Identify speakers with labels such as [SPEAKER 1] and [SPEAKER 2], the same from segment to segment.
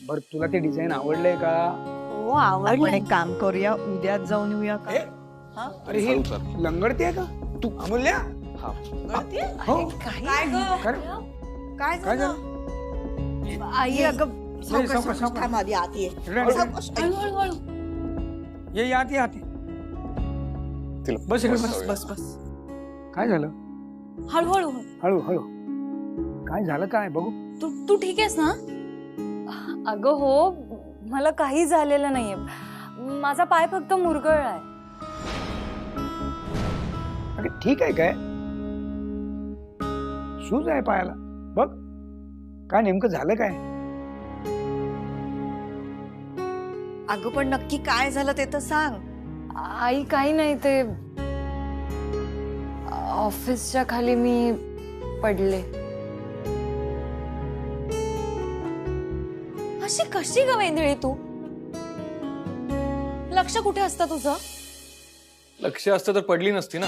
[SPEAKER 1] बर तुला ते डिझाईन आवडलंय का?
[SPEAKER 2] हो आवडलं. एक काम करूया, उद्याच जाऊन येऊया का?
[SPEAKER 1] अरे हे लंगडते का तू अमूल्या? हो
[SPEAKER 2] काय
[SPEAKER 1] काय झालं?
[SPEAKER 2] आई अगं
[SPEAKER 1] नाही, सावकाश, सावकाश.
[SPEAKER 2] थांब आधी आत ये.
[SPEAKER 3] हळूहळू
[SPEAKER 1] ये आते आते बस इकडे, बस
[SPEAKER 2] बस बस.
[SPEAKER 1] काय झालं?
[SPEAKER 3] हळूहळू
[SPEAKER 1] हळू हळू काय झालं काय बघू?
[SPEAKER 3] तू तू ठीक आहेस ना? अगं हो, मला काही झालेलं नाहीये. माझा पाय फक्त मुरगळलाय.
[SPEAKER 1] अरे ठीक आहे काय? सूज आहे पायाला बघ. काय नेमकं झालं काय?
[SPEAKER 2] अगं पण नक्की काय झालं ते तर सांग.
[SPEAKER 3] आई काही नाही, ते ऑफिसच्या खाली मी पडले. अशी कशी ग वेंधळी तू? लक्ष कुठे असतं तुझं?
[SPEAKER 4] लक्ष असतं तर पडली नसती ना.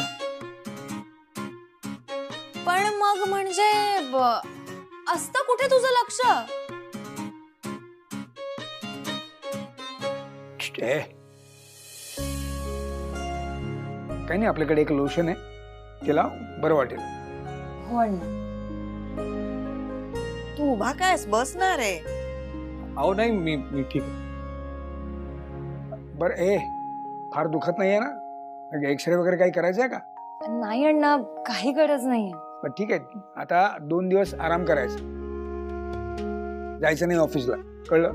[SPEAKER 3] पण मग म्हणजे असतं कुठे तुझं लक्ष?
[SPEAKER 1] ए. काही नाही, आपल्याकडे एक लोशन आहे, त्याला बरं वाटेल.
[SPEAKER 3] हो अण्णा.
[SPEAKER 2] तू उभा कायस, बसणार आहे?
[SPEAKER 4] अहो नाही, मी ठीक आहे.
[SPEAKER 1] बरं ए, फार दुखत नाहीये ना? एक्सरे वगैरे काही करायचं आहे का?
[SPEAKER 3] नाही अण्णा, काही गरज नाहीये.
[SPEAKER 1] पण ठीक आहे, आता 2 दिवस आराम करायचा, जायचं नाही ऑफिसला, कळलं?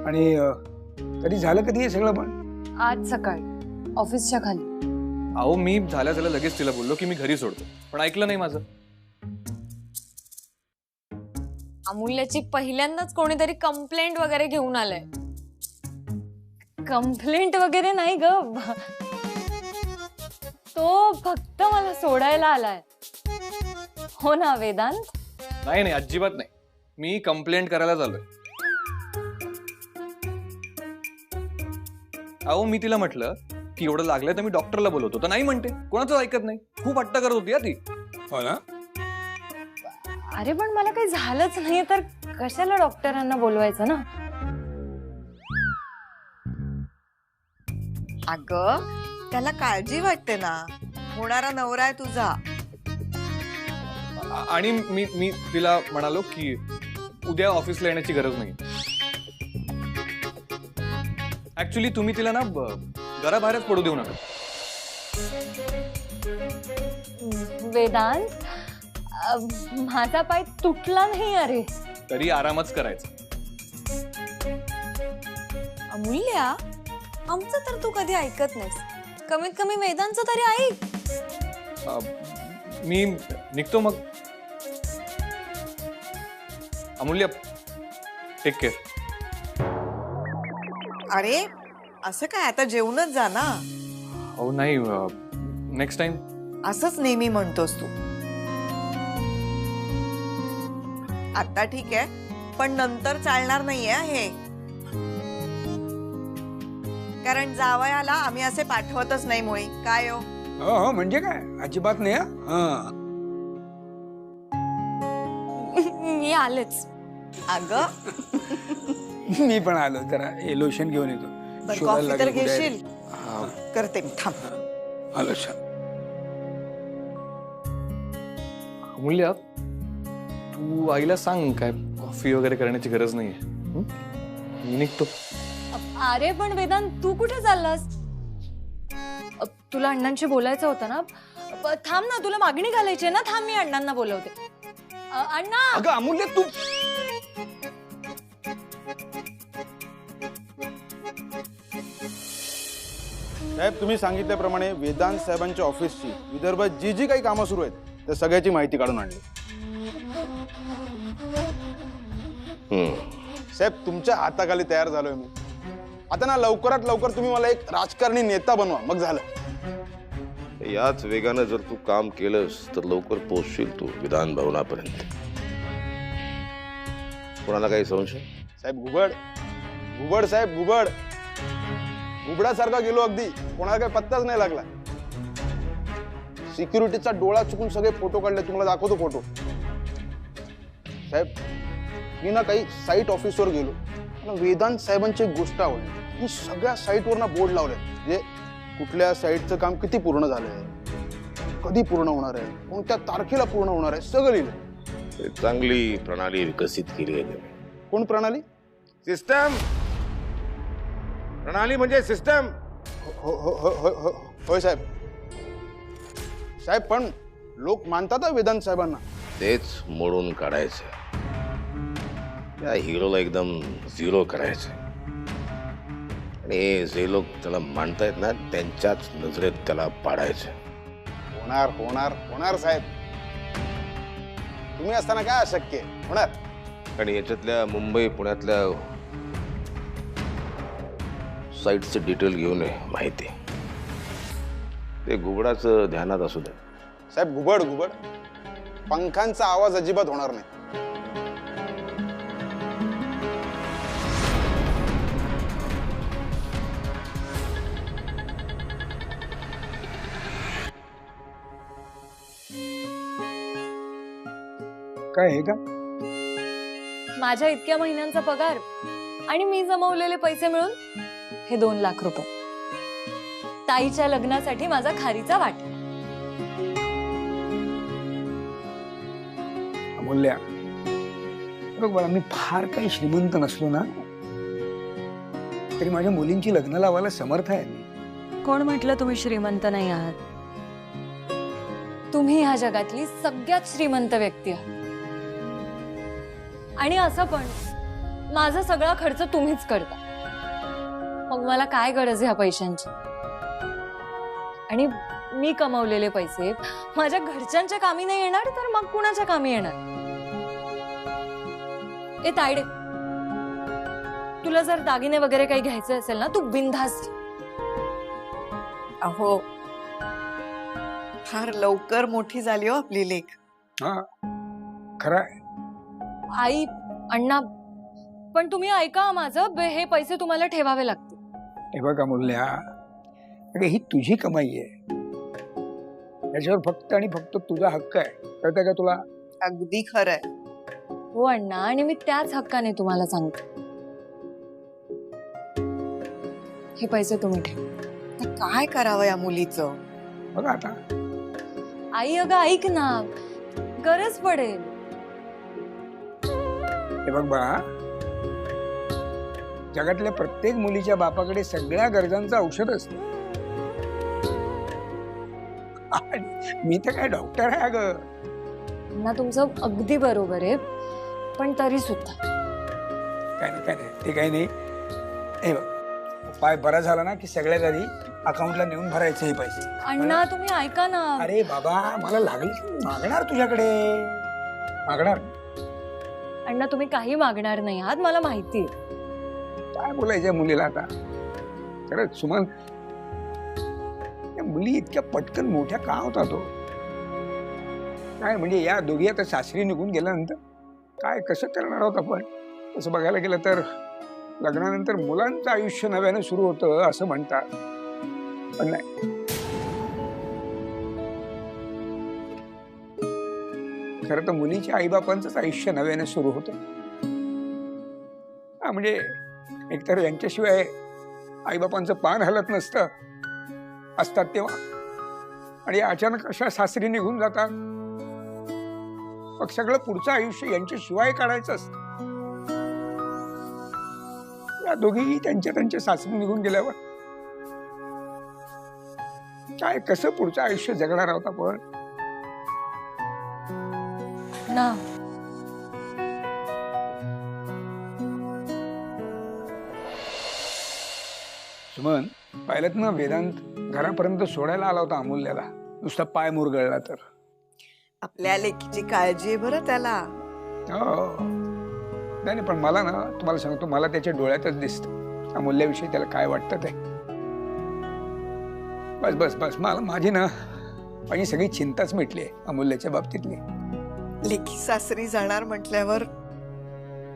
[SPEAKER 1] आणि कधी झालं कधी हे सगळं? पण
[SPEAKER 3] आज सकाळी ऑफिसच्या खाली.
[SPEAKER 4] अहो मी झाल्या लगेच तिला बोललो की मी घरी सोडतो, पण ऐकलं नाही माझं.
[SPEAKER 3] अमूल्याची पहिल्यांदाच कोणीतरी कंप्लेंट वगैरे घेऊन आलंय. कंप्लेंट वगैरे नाही ग, तो फक्त मला सोडायला आलाय. हो ना वेदांत?
[SPEAKER 4] नाही नाही, अजिबात नाही. मी कंप्लेंट करायला चाललोय. अहो मी तिला म्हटलं की एवढं लागलंय तर मी डॉक्टरला बोलवतो, तर नाही म्हणते. कोणाचं ऐकत नाही. खूप हट्ट करत होती ती.
[SPEAKER 1] हो ना?
[SPEAKER 3] अरे पण मला काही झालंच नाही तर कशाला डॉक्टरांना बोलवायचं ना?
[SPEAKER 2] अगं त्याला काळजी वाटते ना, होणारा नवरा आहे तुझा.
[SPEAKER 4] आणि मी तिला म्हणालो की उद्या ऑफिसला येण्याची गरज नाही. ऍक्च्युली तुम्ही तिला ना घराबाहेरच पडू देऊ नका.
[SPEAKER 3] वेदांत, माझा पाय तुटला नाही. अरे
[SPEAKER 4] तरी आरामच करायचा.
[SPEAKER 3] अमूल्या, आमचं तर तू कधी ऐकत नाहीस. कमीत कमी वेदांचं तरी ऐक.
[SPEAKER 4] मी निघतो मग. अमूल्य, टेक केअर.
[SPEAKER 2] अरे असं काय, आता जेवूनच जा ना.
[SPEAKER 4] हो नाही, नेक्स्ट टाइम.
[SPEAKER 2] असंच नेहमी म्हणतोस तू. आता ठीक आहे, पण नंतर चालणार नाहीये हे. कारण जावयाला आम्ही असे पाठवतच नाही मुळी. काय हो?
[SPEAKER 1] हो हो, म्हणजे काय, अजिबात नाही. हा
[SPEAKER 3] मी आलेच.
[SPEAKER 2] अगं
[SPEAKER 1] मी पण आलो, जरा हे लोशन घेऊन येतो.
[SPEAKER 2] बरं,
[SPEAKER 1] शोधायला
[SPEAKER 2] कॉफी तर
[SPEAKER 1] लागेल कुठे आहे.
[SPEAKER 2] घेशील?
[SPEAKER 1] हा,
[SPEAKER 2] करते मी, थांब.
[SPEAKER 1] आलो छान.
[SPEAKER 4] अमूल्य, तू आईला सांग काय कॉफी वगैरे करण्याची गरज नाहीये. मी निघतो.
[SPEAKER 3] अरे पण वेदांत, तू कुठे चाललास? तुला अण्णांशी बोलायचं होतं ना? थांब ना, तुला मागणी घालायची आहे ना? थांब, मी अण्णांना बोलवते. अण्णा.
[SPEAKER 4] अगं अमूल्य, तू
[SPEAKER 5] साहेब, तुम्ही सांगितल्याप्रमाणे वेदांत साहेबांच्या ऑफिसची विदर्भात जी जी काही कामं सुरू आहेत त्या सगळ्याची माहिती काढून आणली. साहेब, तुमच्या हाताखाली तयार झालोय मी. आता ना लवकरात लवकर तुम्ही मला एक राजकारणी नेता बनवा, मग झालं.
[SPEAKER 6] याच वेगानं जर तू काम केलंस तर लवकर पोहोचशील तू विधान भवनापर्यंत. कोणाला काही संशय?
[SPEAKER 5] साहेब घुबड, घुबड साहेब, घुबड. घुबडासारखा गेलो अगदी, कोणाला काही पत्ताच नाही लागला. सिक्युरिटीचा डोळा चुकून सगळे फोटो काढले, तुम्हाला दाखवतो फोटो. साहेब मी ना काही साईट ऑफिसवर गेलो, मला वेदांत साहेबांची एक गोष्ट आवडली. मी सगळ्या साईटवर ना बोर्ड लावले, म्हणजे कुठल्या साईटचं काम किती पूर्ण झालंय, कधी पूर्ण होणार आहे, कोणत्या तारखेला पूर्ण होणार आहे, सगळं लिहिलं.
[SPEAKER 6] चांगली प्रणाली विकसित केली आहे त्यांनी.
[SPEAKER 5] कोण प्रणाली?
[SPEAKER 6] सिस्टम. प्रणाली म्हणजे सिस्टम.
[SPEAKER 5] होय साहेब. साहेब पण लोक मानतात वेदांत साहेबांना.
[SPEAKER 6] तेच मोडून काढायचं. त्या हिरोला एकदम झिरो करायचं. आणि जे लोक त्याला मानतायत ना त्यांच्याच नजरेत त्याला पाडायचं.
[SPEAKER 5] होणार होणार होणार साहेब. तुम्ही असताना काय अशक्य आहे? होणार.
[SPEAKER 6] आणि याच्यातल्या मुंबई पुण्यातल्या साईटचं डिटेल घेऊन ये माहिती. ते घुबडाचं ध्यानात असू दे.
[SPEAKER 5] साहेब घुबड घुबड पंखांचा आवाज अजिबात होणार नाही.
[SPEAKER 1] काय आहे का?
[SPEAKER 3] माझ्या इतक्या महिन्यांचा पगार आणि मी जमवलेले पैसे मिळून हे 2 लाख रुपये. ताईच्या लग्नासाठी माझा खारीचा वाटा.
[SPEAKER 1] अमूल्या, बघ बाळा, मी फार काही श्रीमंत नसलो ना तरी माझ्या मुलींची लग्न लावायला समर्थ आहे मी.
[SPEAKER 3] कोण म्हटलं तुम्ही श्रीमंत नाही आहात? तुम्ही ह्या जगातली सगळ्यात श्रीमंत व्यक्ती आहात. आणि असं पण माझा सगळा खर्च तुम्हीच करता. मग मला काय गरज आहे ह्या पैशांची? आणि मी कमवलेले पैसे माझ्या घरच्यांच्या कामी नाही येणार तर मग कुणाच्या कामी येणार? ए तायडे, तुला जर दागिने वगैरे काही घ्यायचे असेल ना, तू बिनधास्त.
[SPEAKER 2] अहो फार लवकर मोठी झाली हो आपली लेक.
[SPEAKER 1] हा खरं आहे.
[SPEAKER 3] आई, अण्णा, पण तुम्ही ऐका माझं. हे पैसे तुम्हाला ठेवावे लागतील.
[SPEAKER 1] हे बघ अमूल्या, अगं ही तुझी कमाई आहे, याच्यावर फक्त आणि फक्त तुझा हक्क आहे. कळतंय का तुला?
[SPEAKER 2] अगदी खरंय.
[SPEAKER 3] हो अण्णा, आणि मी त्याच हक्काने तुम्हाला सांगते. हे पैसे तुम्ही ठेवा.
[SPEAKER 2] तर काय करावं या मुलीचं?
[SPEAKER 1] बघा आता.
[SPEAKER 3] आई अगं ऐक ना, गरज पडेल.
[SPEAKER 1] हे बघ बाळा, जगातल्या प्रत्येक मुलीच्या बापाकडे सगळ्या गरजांचं औषध असतं. आणि मी तर काय डॉक्टर आहे अगं.
[SPEAKER 3] अण्णा तुमचं अगदी बरोबर आहे, पण तरी सुद्धा
[SPEAKER 1] काय नाही ते काही नाही. हे बघ, पाय बरा झाला ना की सगळ्यात आधी अकाउंटला नेऊन भरायचे हे पैसे.
[SPEAKER 3] अण्णा तुम्ही ऐका ना.
[SPEAKER 1] अरे बाबा, मला लागली मागणार तुझ्याकडे, मागणार.
[SPEAKER 3] अण्णा तुम्ही काही मागणार नाही आहात, मला माहिती.
[SPEAKER 1] काय बोलायचं मुलीला आता? खरंच सुमन, या मुली इतक्या पटकन मोठ्या का होता तो? काय म्हणजे या दोघी आता सासरी निघून गेल्यानंतर काय कसं करणार आहोत आपण? असं बघायला गेलं तर लग्नानंतर मुलांचं आयुष्य नव्यानं सुरू होतं असं म्हणतात, पण नाही. खरं तर मुलीच्या आईबापांचंच आयुष्य नव्याने सुरू होतं. हा म्हणजे एकतर यांच्याशिवाय आईबापांचं पान हलत नसतं असतात तेव्हा, आणि अचानक अशा सासरी निघून जातात. मग सगळं पुढचं आयुष्य यांच्याशिवाय काढायचं असतं. या दोघीही त्यांच्या सासरी निघून गेल्यावर काय कसं पुढचं आयुष्य जगणार आहोत आपण?
[SPEAKER 3] ना
[SPEAKER 1] सुमन, पाहिलं ना, वेदांत घरापर्यंत सोडायला आला होता अमूल्याला. नुसता पाय मुरगळला तर.
[SPEAKER 2] आपल्या लेकीची काळजी आहे बरं त्याला.
[SPEAKER 1] हो. नाही पण मला ना, तुम्हाला सांगतो, मला त्याच्या डोळ्यातच दिसतं अमूल्याविषयी त्याला काय वाटतं ते. बस बस बस, मला माझी ना माझी सगळी चिंताच मिटली आहे अमूल्याच्या बाबतीतली.
[SPEAKER 2] लेकी सासरी जाणार म्हटल्यावर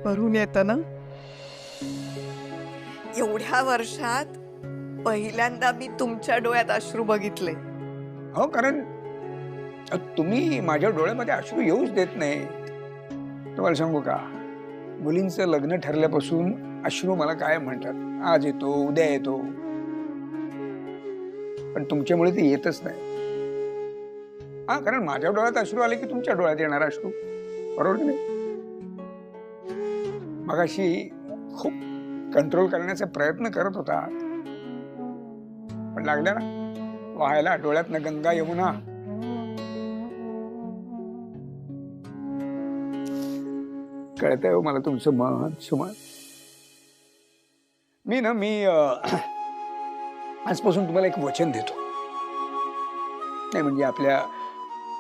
[SPEAKER 2] भरून येतं ना. एवढ्या वर्षात पहिल्यांदा मी तुमच्या डोळ्यात अश्रू बघितले.
[SPEAKER 1] हो, कारण तुम्ही माझ्या डोळ्यामध्ये अश्रू येऊच देत नाही. तुम्हाला सांगू का, मुलींचं लग्न ठरल्यापासून अश्रू मला काय म्हणतात, आज येतो उद्या येतो, पण तुमच्यामुळे ते येतच नाही. हा, कारण माझ्या डोळ्यात अश्रू आले की तुमच्या डोळ्यात येणार अश्रू, बरोबर की नाही? मगाशी खूप कंट्रोल करण्याचा प्रयत्न करत होता, पण लागल्या ना वाहायला डोळ्यातनं गंगा यमुना. कळतंय हो मला तुमचं मन सुमन. मी आजपासून तुम्हाला एक वचन देतो. नाही म्हणजे आपल्या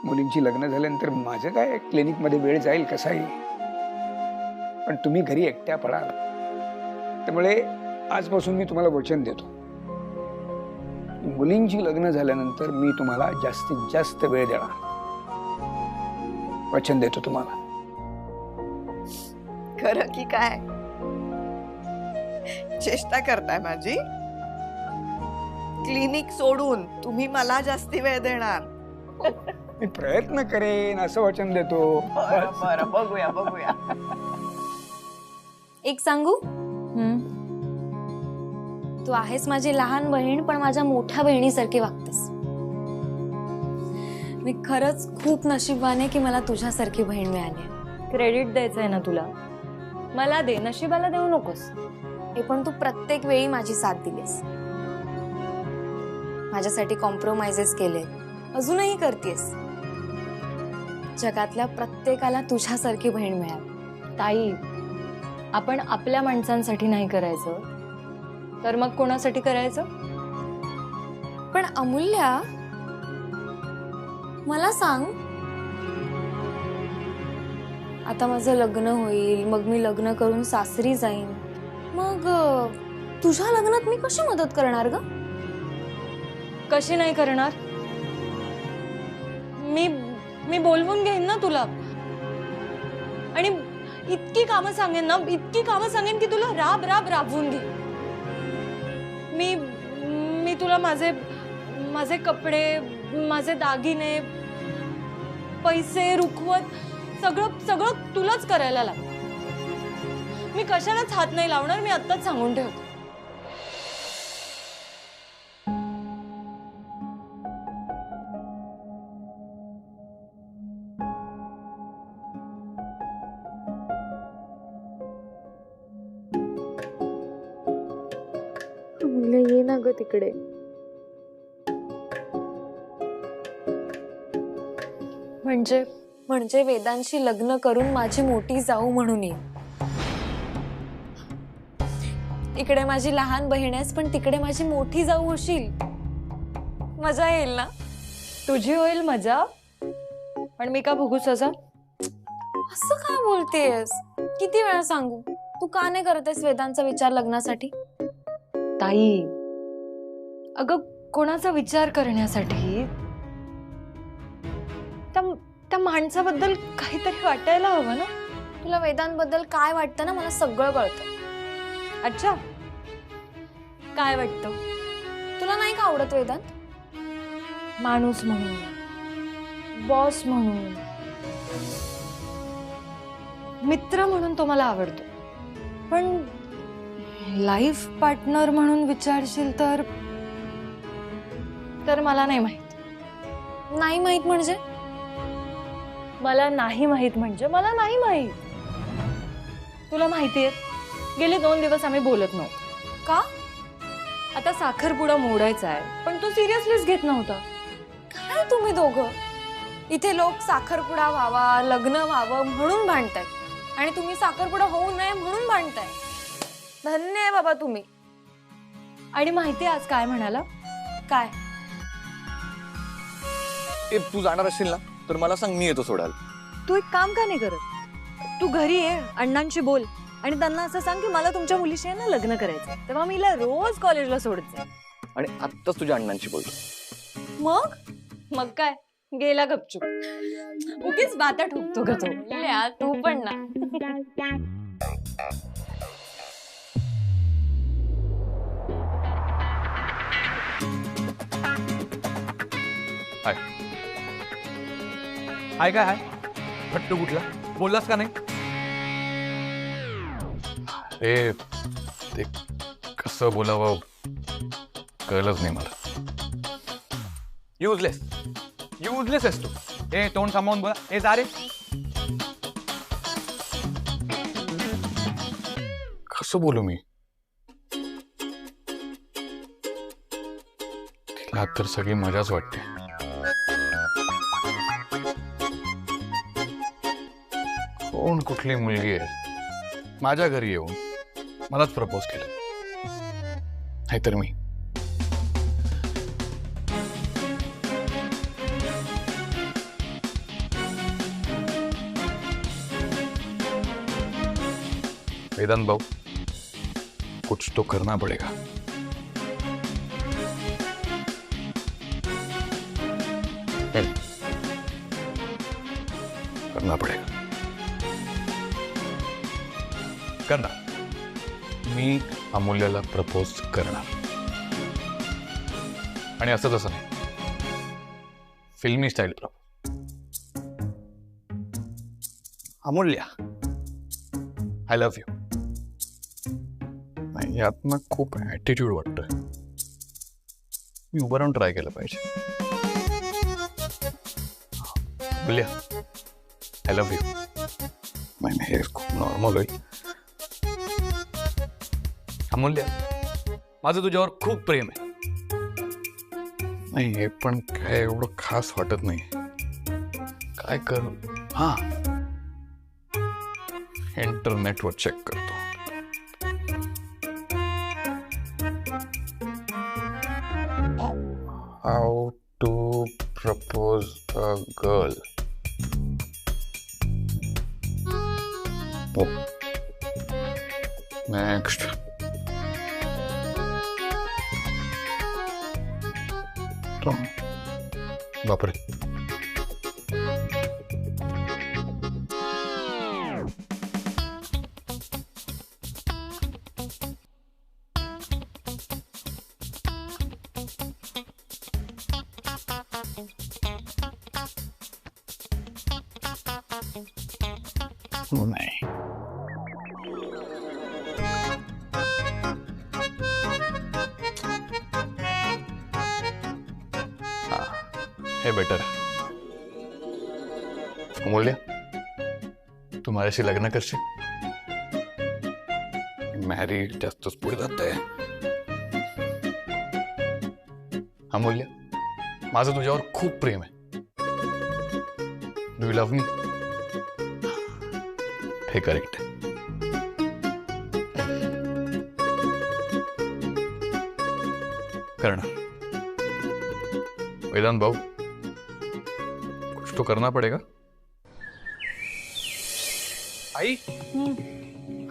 [SPEAKER 1] मुलींची लग्न झाल्यानंतर माझं काय क्लिनिकमध्ये वेळ जाईल कसाही, पण तुम्ही घरी एकट्या पडाल. त्यामुळे आजपासून मी तुम्हाला वचन देतो, मुलींची लग्न झाल्यानंतर मी तुम्हाला जास्तीत जास्त वेळ देणार. वचन देतो तुम्हाला.
[SPEAKER 2] खरं की काय? चेष्टा करताय माझी? क्लिनिक सोडून तुम्ही मला जास्ती वेळ देणार?
[SPEAKER 1] मी प्रयत्न करेन असं वचन देतो.
[SPEAKER 2] बरं, बघूया बघूया.
[SPEAKER 3] एक सांगू? तू आहेस माझी लहान बहीण, पण माझ्या मोठ्या बहिणीसारखी वागतेस. मी खरंच खूप नशीबवान आहे की मला तुझ्यासारखी बहीण मिळाली. क्रेडिट द्यायचंय ना तुला, मला दे, नशिबाला देऊ नकोस. हे पण तू प्रत्येक वेळी माझी साथ दिलीस, माझ्यासाठी कॉम्प्रोमाइजेस केले, अजूनही करतेस. जगातल्या प्रत्येकाला तुझ्यासारखी बहीण मिळाली. ताई, आपण आपल्या माणसांसाठी नाही करायचं तर मग कोणासाठी करायचं? पण अमूल्या, मला सांग, आता माझं लग्न होईल, मग मी लग्न करून सासरी जाईन, मग तुझ्या लग्नात मी कशी मदत करणार ग? कशी नाही करणार? मी बोलवून घेईन ना तुला, आणि इतकी कामं सांगेन की तुला राब राब राबवून घे. मी तुला माझे कपडे, माझे दागिने, पैसे, रुखवत सगळं तुलाच करायला लाग. मी कशालाच हात नाही लावणार, मी आत्ताच सांगून ठेवते. ये ना ग तिकडे. म्हणजे वेदांशी लग्न करून माझी मोठी जाऊ म्हणून ये. इकडे माझी लहान बहीण आहेस, पण तिकडे माझी मोठी जाऊ होशील. मजा येईल ना? तुझी होईल मजा, पण मी का भोगू सजा? असं काय बोलतेस? किती वेळा सांगू, तू का नाही करतेस वेदांचा विचार लग्नासाठी? ताई, अगं कोणाचा विचार करण्यासाठी त्या माणसाबद्दल काहीतरी वाटायला हवं ना. तुला वेदांबद्दल काय वाटतं ना, मला सगळं कळतं. अच्छा, काय वाटतं? तुला नाही का आवडत वेदांत? माणूस म्हणून, बॉस म्हणून, मित्र म्हणून तो मला आवडतो, पण लाईफ पार्टनर म्हणून विचारशील तर मला नाही माहित. नाही माहित म्हणजे? मला नाही माहित म्हणजे मला नाही माहित. तुला माहितीये, गेले 2 दिवस आम्ही बोलत नव्हतो. का? आता साखरपुडा मोडायचा आहे, पण तो सिरियसलीच घेत नव्हता. काय तुम्ही दोघं इथे, लोक साखरपुडा व्हावा, लग्न व्हावं म्हणून भांडताय, आणि तुम्ही साखरपुडा होऊ नये म्हणून भांडताय. धन्य आहे बाबा तुम्ही. आणि माहितीये आज काय म्हणाला? काय?
[SPEAKER 4] तू जाणार असेल ना तर मला सांग, मी येतो सोडायला.
[SPEAKER 3] तू एक काम का नाही करत? तू घरी ये, अण्णांशी बोल, आणि त्यांना असं सांग की मला तुमच्या मुलीशी आहे ना लग्न करायचं, तेव्हा मी हिला रोज कॉलेजला सोडत जाईन.
[SPEAKER 4] आणि आत्ताच तुझ्या अण्णांशी बोलतो.
[SPEAKER 3] मग काय, गेला गपचूप. उगीच बाता ठोकतो ग तो. तू पण ना.
[SPEAKER 7] हाय काय हाय? फट्टू कुठला? बोललास का नाही?
[SPEAKER 4] ते कसं बोलावं कळलंच नाही मला.
[SPEAKER 7] युजलेस आहेस तू. ए तोंड सांभाळून बोला. ए जा रे.
[SPEAKER 4] कसं बोलू मी? तिला तर सगळी मजाच वाटते. कोण कुठली मुलगी आहे माझ्या घरी येऊन मलाच प्रपोज केलं, नाहीतर मी. वेदांत भाऊ, कुछ तो करना पड़ेगा. करना पड़ेगा. करणार. मी अमूल्याला प्रपोज करणार. आणि असं तसं नाही, फिल्मी style propose. Amulya, I love you. नाही, यात ना खूप ॲटिट्यूड वाटतोय. मी उभं राहून ट्राय केलं पाहिजे. Amulya, I love you. नाही, हे खूप नॉर्मल होईल. अमूल्या, माझं तुझ्यावर खूप प्रेम आहे. नाही, हे पण काय एवढं खास वाटत नाही. काय करू? हा, इंटरनेटवर चेक करतो. How to propose a girl. Next. बापरे. नाही, हे बेटर. अमूल्य, तू माझ्याशी लग्न करशील? मॅरी जास्तच पुढे जात आहे. अमूल्य, माझं तुझ्यावर खूप प्रेम आहे. डू यू लव्ह मी? हे करेक्ट. करणार. वेदांत भाऊ, कुछ तो करना पड़ेगा.
[SPEAKER 7] आई,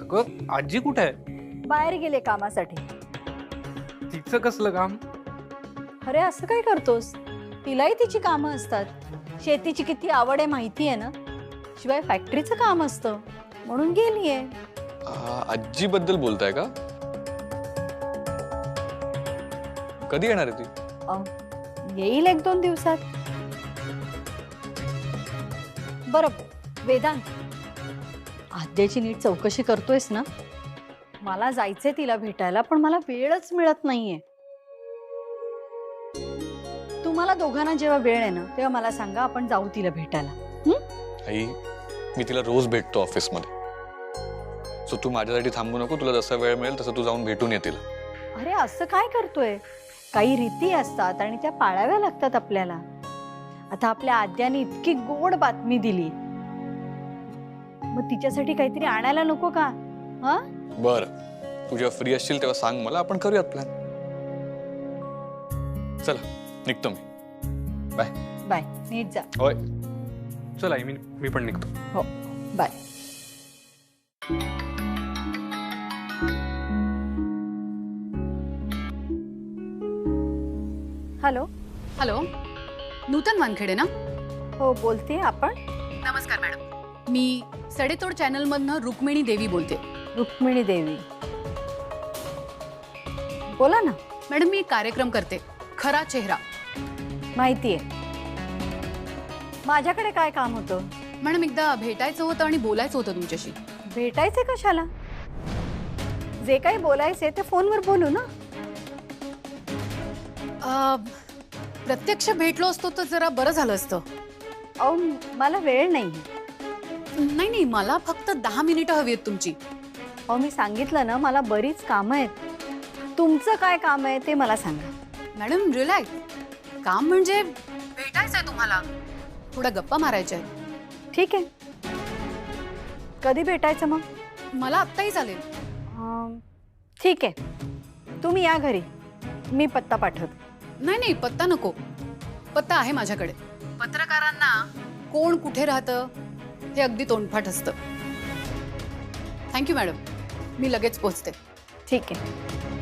[SPEAKER 7] अगं आजी कुठे आहे?
[SPEAKER 8] बाहेर गेले कामासाठी.
[SPEAKER 7] तिचं कसलं काम?
[SPEAKER 8] अरे असं काय करतोस? तिलाही तिची कामं असतात. शेतीची किती आवड आहे माहिती आहे ना. शिवाय फॅक्टरीचं काम असतं म्हणून गेलीये.
[SPEAKER 4] आजी बद्दल बोलताय का? कधी येणार आहे ती?
[SPEAKER 8] येईल 1-2 दिवसात. बरं वेदांत, आद्याची नीट चौकशी करतोयस ना? मला जायचंय तिला भेटायला, पण मला वेळच मिळत नाहीये. तुम्हाला दोघांना जेव्हा वेळ आहे ना तेव्हा मला सांगा, आपण जाऊ तिला भेटायला.
[SPEAKER 4] आई, मी तिला रोज भेटतो ऑफिसमध्ये. सो तू माझ्यासाठी थांबू नको. तुला जसा वेळ मिळेल तसं तू जाऊन भेटून ये तिला.
[SPEAKER 8] अरे असं काय करतोय? काही रीती असतात आणि त्या पाळाव्या लागतात आपल्याला. आता आपल्या आद्याने इतकी गोड बातमी दिली, मग तिच्यासाठी काहीतरी आणायला नको का? हा,
[SPEAKER 4] बरं, तू जेव्हा फ्री असशील तेव्हा सांग मला, आपण करूयात प्लॅन. चला, निघतो मी. बाय.
[SPEAKER 8] बाय. नीट जा.
[SPEAKER 4] होय.
[SPEAKER 7] चल आई, मी पण निघतो.
[SPEAKER 8] हो, बाय. हॅलो.
[SPEAKER 9] हॅलो, नूतन वानखेडे ना?
[SPEAKER 8] हो बोलते. आपण?
[SPEAKER 9] नमस्कार मॅडम, मी सडेतोड चॅनलमधनं रुक्मिणी देवी बोलते.
[SPEAKER 8] रुक्मिणी देवी, बोला ना.
[SPEAKER 9] मॅडम, मी कार्यक्रम करते, खरा चेहरा.
[SPEAKER 8] माहितीये. माझ्याकडे काय काम होतं?
[SPEAKER 9] मॅडम, एकदा भेटायचं होतं आणि बोलायचं होतं तुमच्याशी.
[SPEAKER 8] भेटायचे कशाला? जे काही बोलायचे ते फोनवर बोलू ना.
[SPEAKER 9] प्रत्यक्ष भेटलो असतो तर जरा बरं झालं असतं.
[SPEAKER 8] अहो मला वेळ नाही.
[SPEAKER 9] नाही नाही, मला फक्त 10 मिनिटं हवी आहेत तुमची.
[SPEAKER 8] अहो मी सांगितलं ना, मला बरीच कामं आहेत. तुमचं काय काम आहे ते मला सांगा.
[SPEAKER 9] Madam relax. काम म्हणजे भेटायचंय तुम्हाला, थोड्या गप्पा मारायच्या आहेत.
[SPEAKER 8] ठीक आहे. कधी भेटायचं मग?
[SPEAKER 9] मला आत्ताही चालेल.
[SPEAKER 8] ठीक आहे, तुम्ही या घरी, मी पत्ता पाठवते.
[SPEAKER 9] नाही नाही, पत्ता नको. पत्ता आहे माझ्याकडे. पत्रकारांना कोण कुठे राहतं हे अगदी तोंडपाठ असतं. थँक्यू मॅडम, मी लगेच पोहोचते.
[SPEAKER 8] ठीक आहे.